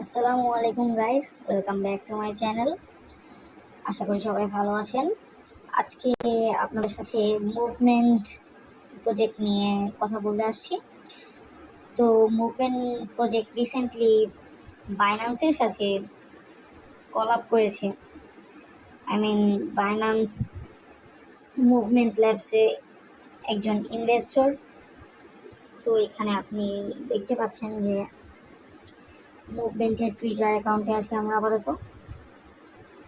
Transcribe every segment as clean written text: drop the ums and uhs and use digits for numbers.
আসসালামু আলাইকুম guys, welcome back to my channel. আশা করি সবাই ভালো আছেন। আজকে আপনাদের সাথে মুভমেন্ট প্রজেক্ট নিয়ে কথা বলতে আসছি। তো মুভমেন্ট প্রজেক্ট রিসেন্টলি বাইন্যান্সের সাথে কলাব করেছে। বাইন্যান্স মুভমেন্ট ল্যাবসে একজন ইনভেস্টর। তো এখানে আপনি দেখতে পাচ্ছেন যে মুভমেন্টের টুইটার অ্যাকাউন্টে আছি আমরা আপাতত।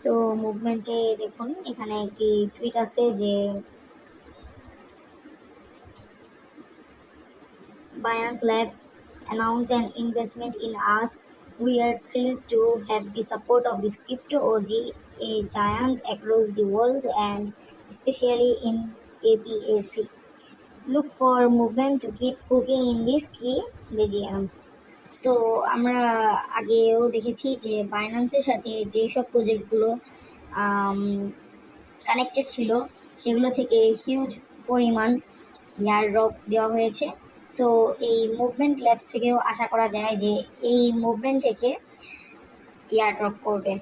তো মুভমেন্টে দেখুন এখানে একটি টুইট আছে যে Binance Labs announced an investment in us. We are thrilled to have the support of this crypto OG, a giant across the world and especially in APAC. Look for movement to keep cooking in this key BGM. তো আমরা আগেও দেখেছি যে বাইন্যান্সের সাথে যেসব প্রজেক্টগুলো connected ছিল সেগুলো থেকে হিউজ পরিমাণ এয়ারড্রপ দেওয়া হয়েছে। তো এই মুভমেন্ট ল্যাবস থেকেও আশা করা যায় যে এই মুভমেন্ট থেকে এয়ারড্রপ করবে।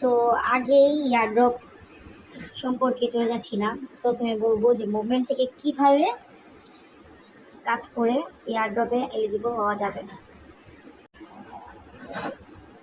তো আগেই এয়ারড্রপ সম্পর্কে চলে যাচ্ছি না, প্রথমে বলবো যে মুভমেন্ট থেকে কিভাবে কাজ করে এয়ারড্রপে এলিজিবল হওয়া যাবে।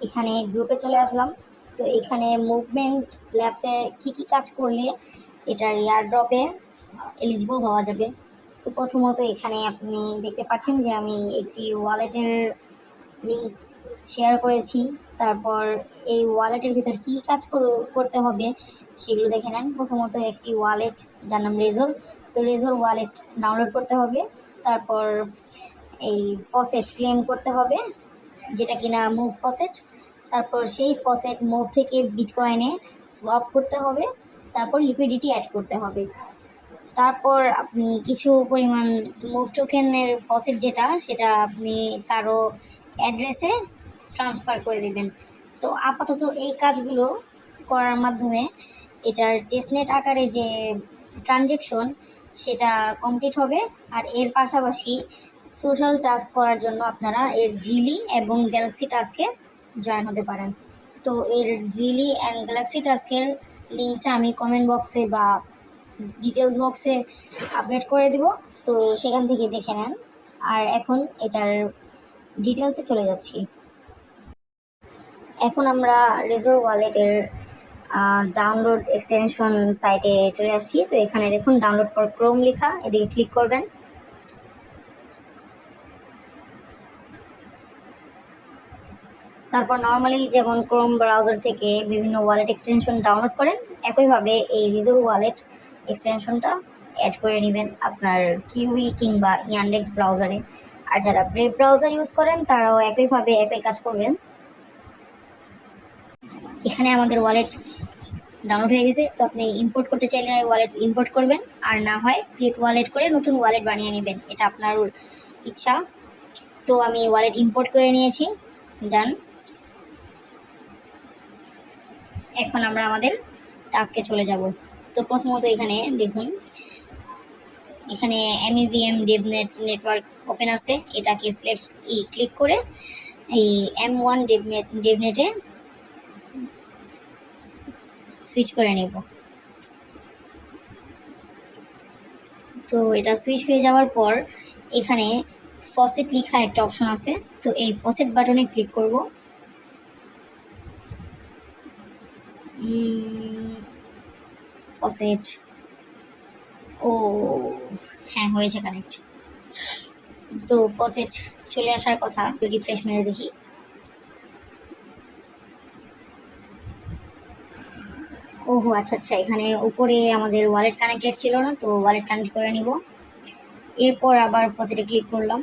এখানে গ্রুপে চলে আসলাম। তো এখানে মুভমেন্ট ল্যাবসে কি কি কাজ করলে এটার এয়ারড্রপে এলিজিবল হওয়া যাবে। তো প্রথমত এখানে আপনি দেখতে পাচ্ছেন যে আমি একটি ওয়ালেটের লিঙ্ক শেয়ার করেছি। তারপর এই ওয়ালেটের ভিতর কী কাজ করতে হবে সেগুলো দেখে নেন। প্রথমত একটি ওয়ালেট যার নাম রেজর। তো রেজর ওয়ালেট ডাউনলোড করতে হবে। তারপর এই ফসেট ক্লেম করতে হবে, যেটা কিনা মুভ ফসেট। তারপর সেই ফসেট মুভ থেকে বিটকয়েনে সোয়াপ করতে হবে। তারপর লিকুইডিটি অ্যাড করতে হবে। তারপর আপনি কিছু পরিমাণ মুভ টোকেনের ফসেট সেটা আপনি কারো অ্যাড্রেসে ট্রান্সফার করে দেবেন। তো আপাতত এই কাজগুলো করার মাধ্যমে এটার টেস্টনেট আকারে যে ট্রানজেকশন সেটা কমপ্লিট হবে। আর এর পাশাপাশি সোশ্যাল টাস্ক করার জন্য আপনারা এর জিলি এবং গ্যালাক্সি টাস্কে জয়েন হতে পারেন। তো এর জিলি অ্যান্ড গ্যালাক্সি টাস্কের লিঙ্কটা আমি কমেন্ট বক্সে বা ডিটেলস বক্সে আপডেট করে দিব, তো সেখান থেকে দেখে নেন। আর এখন এটার ডিটেলসে চলে যাচ্ছি। এখন আমরা রেজর ওয়ালেটের ডাউনলোড এক্সটেনশন সাইটে চলে আসছি। তো এখানে দেখুন ডাউনলোড ফর ক্রোম লেখা, এদিকে ক্লিক করবেন। তারপর নর্মালি যেমন ক্রোম ব্রাউজার থেকে বিভিন্ন ওয়ালেট এক্সটেনশন ডাউনলোড করেন, একইভাবে এই রেজর ওয়ালেট এক্সটেনশনটা অ্যাড করে নেবেন আপনার কিউই কিংবা ইয়ান্ডেক্স ব্রাউজারে। আর যারা ব্রেভ ব্রাউজার ইউজ করেন তারাও একইভাবে একই কাজ করবেন। এখানে আমাদের ওয়ালেট ডাউনলোড হয়ে গেছে। তো আপনি ইম্পোর্ট করতে চাইলে ওয়ালেট ইম্পোর্ট করবেন, আর না হয় ক্রিয়েট ওয়ালেট করে নতুন ওয়ালেট বানিয়ে নেবেন, এটা আপনার ইচ্ছা। তো আমি ওয়ালেট ইম্পোর্ট করে নিয়েছি, ডান। এখন আমরা আমাদের টাস্কে চলে যাব। তো প্রথমত এখানে দেখুন, এখানে MEVM ডেভনেট নেটওয়ার্ক ওপেন আছে, এটাকে ক্লিক করে এই M1 ডেভনেটে সুইচ করে নেব। তো এটা সুইচ হয়ে যাওয়ার পর এখানে ফসেট লেখা একটা অপশন আছে। তো এই ফসেট বাটনে ক্লিক করব। ফসেট, ও হ্যাঁ হয়েছে কানেক্ট। তো ফসেট চলে আসার কথা, রিফ্রেশ মেরে দেখি। ওহো আচ্ছা আচ্ছা, এখানে উপরে আমাদের ওয়ালেট কানেক্টেড ছিল না, তো ওয়ালেট কানেক্ট করে নিব। এরপর আবার ফসেটে ক্লিক করলাম।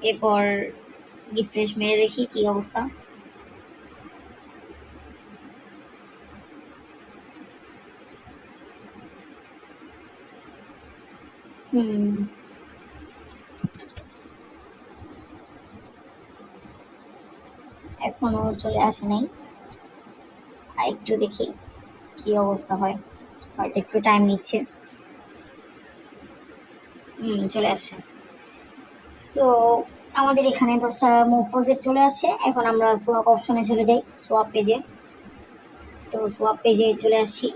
এরপর রিফ্রেশ মেরে দেখি কি অবস্থা। এখনো চলে আসে নাই, আর একটু দেখি কি অবস্থা হয়, হয়তো একটু টাইম নিচ্ছে। চলে আসছে। সো আমাদের এখানে 10টা মুভ ফসেট চলে আসছে। এখন আমরা সোয়াপ অপশনে চলে যাই, সোয়াপ পেজে। তো সোয়াপ পেজে চলে আসছি,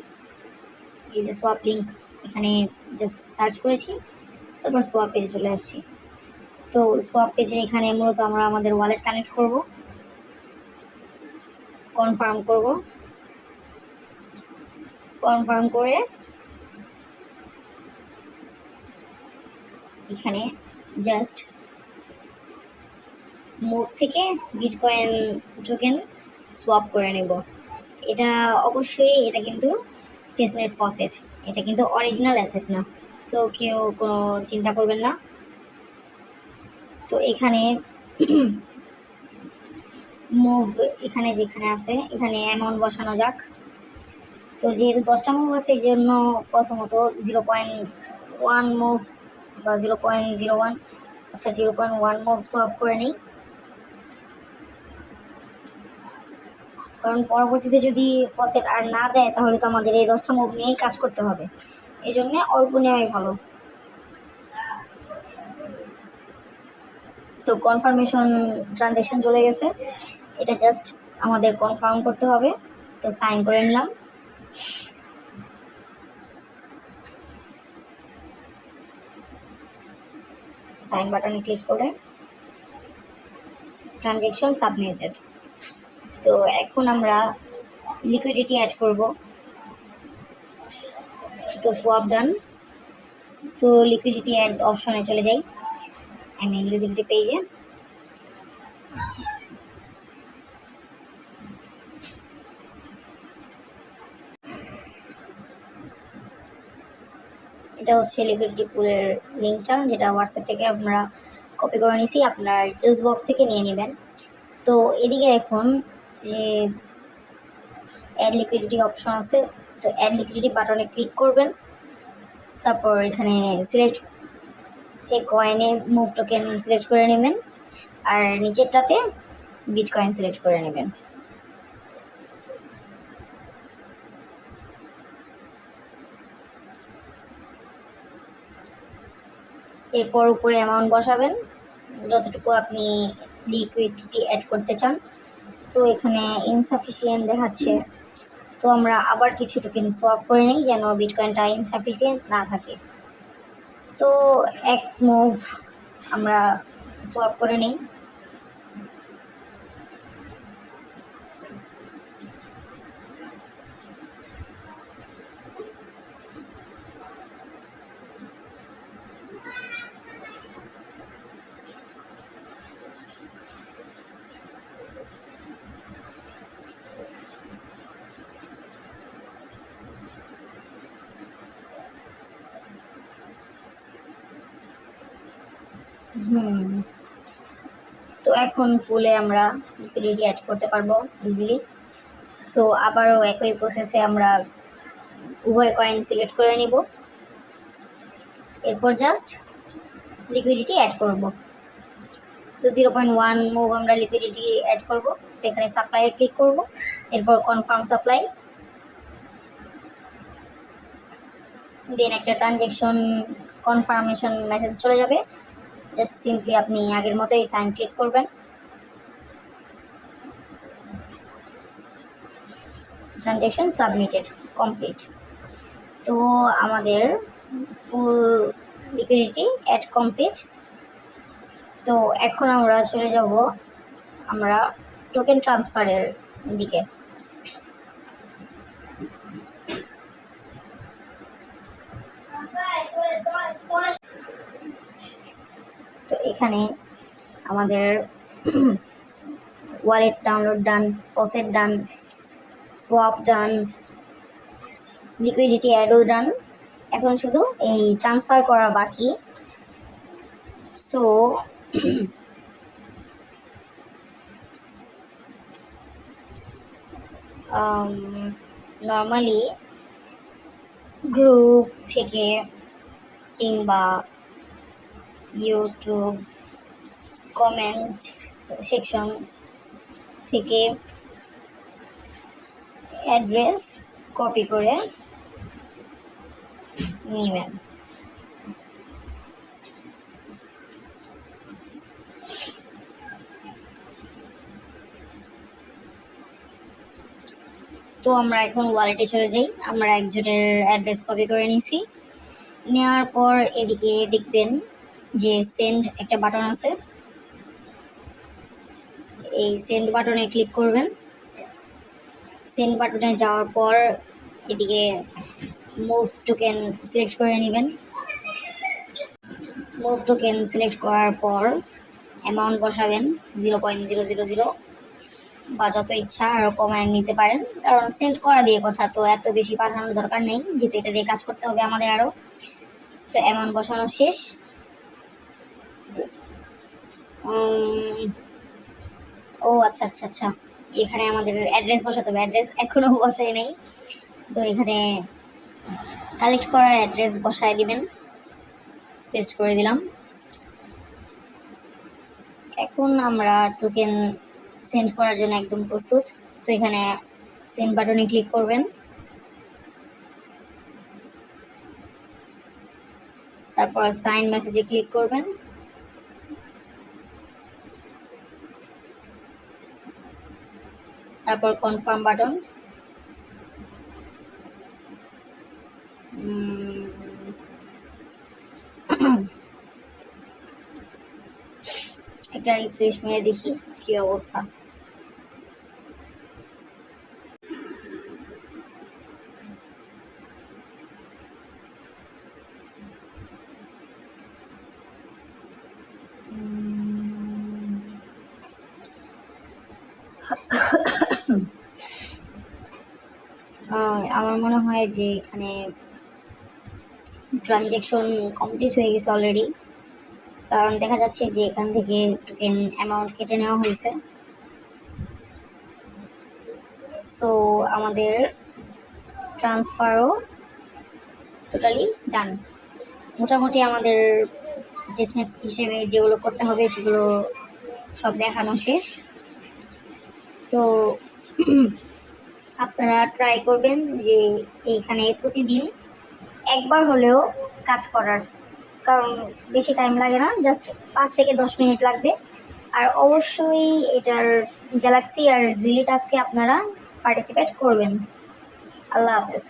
এই যে সোয়াপ লিঙ্ক, এখানে জাস্ট সার্চ করেছি, তারপর সোয়াপ পেজে চলে আসছি। তো সোয়াপ পেজে এখানে মূলত আমরা আমাদের ওয়ালেট কানেক্ট করব, কনফার্ম করব, কনফার্ম করে এখানে জাস্ট মুভ থেকে বিটকয়েন টোকেন সোয়াপ করে নেব। এটা অবশ্যই, এটা কিন্তু টেস্টনেট ফসেট, এটা কিন্তু অরিজিনাল অ্যাসেট না, সো কেউ কোনো চিন্তা করবেন না। তো এখানে মুভ, এখানে যেখানে আছে এখানে অ্যামাউন্ট বসানো যাক। তো যেহেতু 10টা মুভ আছে এই জন্য প্রথমত 0.1 মুভ বা 0.01, আচ্ছা 0.1 মুভ সোয়াপ করে নিই, কারণ পরবর্তীতে যদি ফসেট আর না দেয় তাহলে তো আমাদের এই 10টা মুভ নিয়েই কাজ করতে হবে, এই জন্যে অল্প নেওয়াই ভালো। তো কনফার্মেশন ট্রানজ্যাকশন চলে গেছে, এটা জাস্ট আমাদের কনফার্ম করতে হবে। তো সাইন করে নিলাম, সাইন বাটনে ক্লিক করে ট্রানজ্যাকশন সাবমিটেড। তো এখন আমরা লিকুইডিটি অ্যাড করব। তো সোয়াপ ডান, তো লিকুইডিটি অ্যাড অপশনে চলে যাই, লিকুইডিটি পেজে। এটা হচ্ছে লিকুইডিটি পুলের লিঙ্কটা, যেটা হোয়াটসঅ্যাপ থেকে আমরা কপি করে নিছি, আপনার ডিটেলস বক্স থেকে নিয়ে নেবেন। তো এদিকে এখন যে অ্যাড লিকুইডিটি অপশন আছে, তো অ্যাড লিকুইডিটি বাটনে ক্লিক করবেন, তারপর এখানে সিলেক্ট এ কয়েনে মুভ টোকেন সিলেক্ট করে নেবেন, আর নিচেরটাতে বিটকয়েন সিলেক্ট করে নেবেন। এরপর উপরে অ্যামাউন্ট বসাবেন যতটুকু আপনি লিকুইডিটি অ্যাড করতে চান। তো এখানে ইনসাফিসিয়েন্ট দেখাচ্ছে, তো আমরা আবার কিছু টোকেন সোয়াপ করে নিই যেন বিটকয়েনটা ইনসাফিসিয়েন্ট না থাকে। তো এক মুভ আমরা সোয়াপ করে নিই। তো এখন পুলে আমরা লিকুইডিটি অ্যাড করতে পারবো ইজিলি। সো আবারও একই প্রসেসে আমরা উভয় কয়েন সিলেক্ট করে নিব, এরপর জাস্ট লিকুইডিটি অ্যাড করব। তো 0.1 মুভ আমরা লিকুইডিটি অ্যাড করব, তো এখানে সাপ্লাইয়ে ক্লিক করব, এরপর কনফার্ম সাপ্লাই, দেন একটা ট্রানজ্যাকশন কনফার্মেশন মেসেজ চলে যাবে, জাস্ট সিম্পলি আপনি আগের মতোই সাইন ক্লিক করবেন, ট্রানজ্যাকশন সাবমিটেড কমপ্লিট। তো আমাদের ফুল লিকুইডিটি অ্যাড কমপ্লিট। তো এখন আমরা চলে যাব আমরা টোকেন ট্রান্সফারের দিকে। তো এখানে আমাদের ওয়ালেট ডাউনলোড ডান, ফসেট ডান, সোয়াপ ডান, লিকুইডিটি অ্যাডও ডান, এখন শুধু এই ট্রান্সফার করা বাকি। সো নর্মালি গ্রুপ থেকে কিংবা ইউটিউব কমেন্ট সেকশন থেকে অ্যাড্রেস কপি করে নেবেন। তো আমরা এখন ওয়ালেটে চলে যাই। আমরা একজনের অ্যাড্রেস কপি করে নিছি। নেওয়ার পর এদিকে দেখবেন যে সেন্ড একটা বাটন আছে, এই সেন্ড বাটনে ক্লিক করবেন। সেন্ড বাটনে যাওয়ার পর এদিকে মুভ টোকেন সিলেক্ট করে নেবেন। মুভ টোকেন সিলেক্ট করার পর অ্যামাউন্ট বসাবেন 0.000, বা যত ইচ্ছা আরও কমায় নিতে পারেন, কারণ সেন্ড করা দিয়ে কথা, তো এত বেশি পাঠানোর দরকার নেই, যেতে এটা দিয়ে কাজ করতে হবে আমাদের আরও। তো অ্যামাউন্ট বসানো শেষ। ও আচ্ছা আচ্ছা আচ্ছা, এখানে আমাদের অ্যাড্রেস বসাতে হবে, অ্যাড্রেস এখনও বসাই নেই। তো এখানে কালেক্ট করা অ্যাড্রেস বসায় দিবেন, পেস্ট করে দিলাম। এখন আমরা টোকেন সেন্ড করার জন্য একদম প্রস্তুত। তো এখানে সেন্ড বাটনে ক্লিক করবেন, তারপর সাইন মেসেজে ক্লিক করবেন, তারপর কনফার্ম বাটন, একটা রিফ্রেশ মেরে দেখি কি অবস্থা। আমার মনে হয় যে এখানে ট্রানজ্যাকশন কমপ্লিট হয়ে গেছে অলরেডি, কারণ দেখা যাচ্ছে যে এখান থেকে টোকেন অ্যামাউন্ট কেটে নেওয়া হয়েছে। সো আমাদের ট্রান্সফারও টোটালি ডান। মোটামুটি আমাদের টেস্টনেট হিসেবে যেগুলো করতে হবে সেগুলো সব দেখানো শেষ। তো আপনারা ট্রাই করবেন যে এইখানে প্রতিদিন একবার হলেও কাজ করার, কারণ বেশি টাইম লাগে না, জাস্ট 5 থেকে 10 মিনিট লাগবে। আর অবশ্যই এটার গ্যালাক্সি আর জিলি টাস্কে আপনারা পার্টিসিপেট করবেন। আল্লাহ হাফেজ।